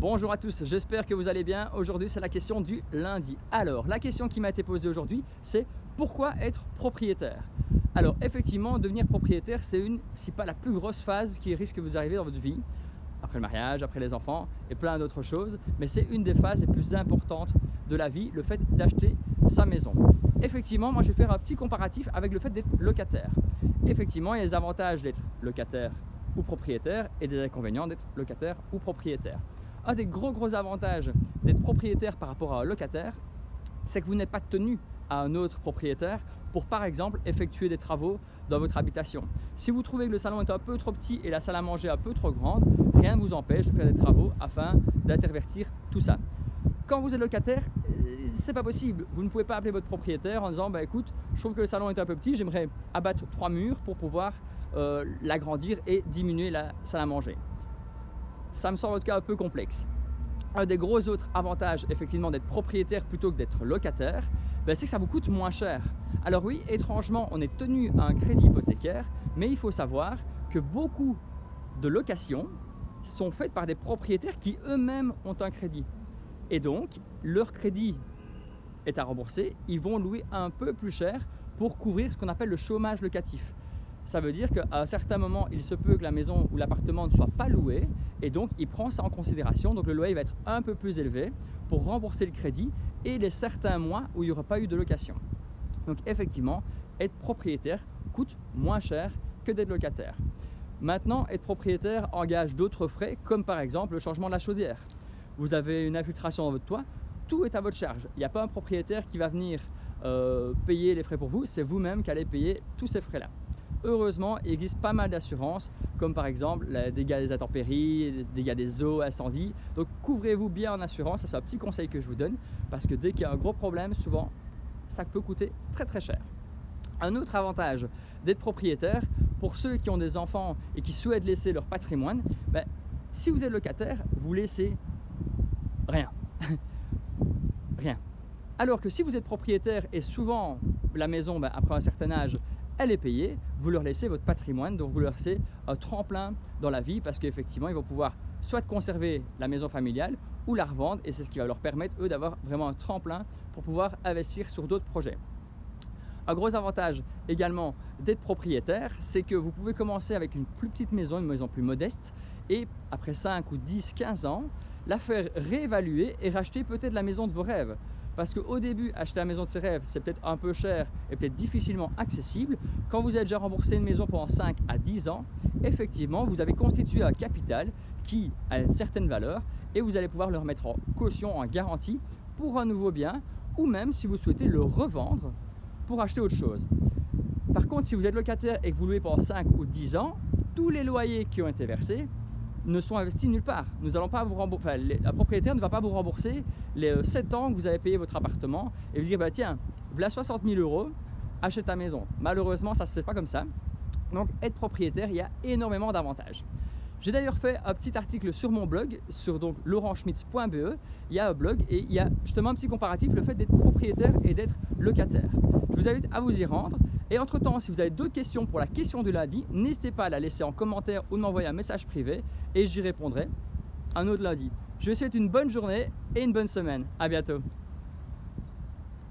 Bonjour à tous, j'espère que vous allez bien. Aujourd'hui, c'est la question du lundi. Alors, la question qui m'a été posée aujourd'hui, c'est pourquoi être propriétaire? Alors, effectivement, devenir propriétaire, c'est une, si pas la plus grosse phase qui risque de vous arriver dans votre vie, après le mariage, après les enfants et plein d'autres choses, mais c'est une des phases les plus importantes de la vie, le fait d'acheter sa maison. Effectivement, moi je vais faire un petit comparatif avec le fait d'être locataire. Effectivement, il y a les avantages d'être locataire ou propriétaire et des inconvénients d'être locataire ou propriétaire. Un des gros avantages d'être propriétaire par rapport à un locataire, c'est que vous n'êtes pas tenu à un autre propriétaire pour par exemple effectuer des travaux dans votre habitation. Si vous trouvez que le salon est un peu trop petit et la salle à manger un peu trop grande, rien ne vous empêche de faire des travaux afin d'intervertir tout ça. Quand vous êtes locataire, c'est pas possible. Vous ne pouvez pas appeler votre propriétaire en disant écoute, je trouve que le salon est un peu petit, j'aimerais abattre 3 murs pour pouvoir l'agrandir et diminuer la salle à manger. Ça me semble en tout cas un peu complexe. Un des gros autres avantages effectivement d'être propriétaire plutôt que d'être locataire, c'est que ça vous coûte moins cher. Alors oui, étrangement, on est tenu à un crédit hypothécaire, mais il faut savoir que beaucoup de locations sont faites par des propriétaires qui eux-mêmes ont un crédit. Et donc, leur crédit est à rembourser, ils vont louer un peu plus cher pour couvrir ce qu'on appelle le chômage locatif. Ça veut dire qu'à un certain moment, il se peut que la maison ou l'appartement ne soit pas loué et donc il prend ça en considération. Donc le loyer va être un peu plus élevé pour rembourser le crédit et les certains mois où il n'y aura pas eu de location. Donc effectivement, être propriétaire coûte moins cher que d'être locataire. Maintenant, être propriétaire engage d'autres frais comme par exemple le changement de la chaudière. Vous avez une infiltration dans votre toit, tout est à votre charge. Il n'y a pas un propriétaire qui va venir payer les frais pour vous, c'est vous-même qui allez payer tous ces frais-là. Heureusement, il existe pas mal d'assurances, comme par exemple les dégâts des intempéries, les dégâts des eaux, incendies. Donc couvrez-vous bien en assurance, ça c'est un petit conseil que je vous donne, parce que dès qu'il y a un gros problème, souvent, ça peut coûter très cher. Un autre avantage d'être propriétaire, pour ceux qui ont des enfants et qui souhaitent laisser leur patrimoine, si vous êtes locataire, vous laissez rien. Rien. Alors que si vous êtes propriétaire et souvent la maison, après un certain âge, elle est payée, vous leur laissez votre patrimoine, donc vous leur laissez un tremplin dans la vie parce qu'effectivement ils vont pouvoir soit conserver la maison familiale ou la revendre et c'est ce qui va leur permettre eux d'avoir vraiment un tremplin pour pouvoir investir sur d'autres projets. Un gros avantage également d'être propriétaire, c'est que vous pouvez commencer avec une plus petite maison, une maison plus modeste et après 5 ou 10, 15 ans, la faire réévaluer et racheter peut-être la maison de vos rêves. Parce qu'au début, acheter la maison de ses rêves, c'est peut-être un peu cher et peut-être difficilement accessible. Quand vous avez déjà remboursé une maison pendant 5 à 10 ans, effectivement, vous avez constitué un capital qui a une certaine valeur et vous allez pouvoir le remettre en caution, en garantie pour un nouveau bien ou même si vous souhaitez le revendre pour acheter autre chose. Par contre, si vous êtes locataire et que vous louez pendant 5 ou 10 ans, tous les loyers qui ont été versés ne sont investis nulle part. Nous allons pas vous rembourser, la propriétaire ne va pas vous rembourser les 7 ans que vous avez payé votre appartement et vous dire tiens, voilà 60 000 €, achète ta maison. Malheureusement, ça ne se fait pas comme ça. Donc être propriétaire, il y a énormément d'avantages. J'ai d'ailleurs fait un petit article sur mon blog, sur donc laurentschmitz.be. Il y a un blog et il y a justement un petit comparatif, le fait d'être propriétaire et d'être locataire. Je vous invite à vous y rendre. Et entre temps, si vous avez d'autres questions pour la question du lundi, n'hésitez pas à la laisser en commentaire ou de m'envoyer un message privé et j'y répondrai un autre lundi. Je vous souhaite une bonne journée et une bonne semaine. À bientôt.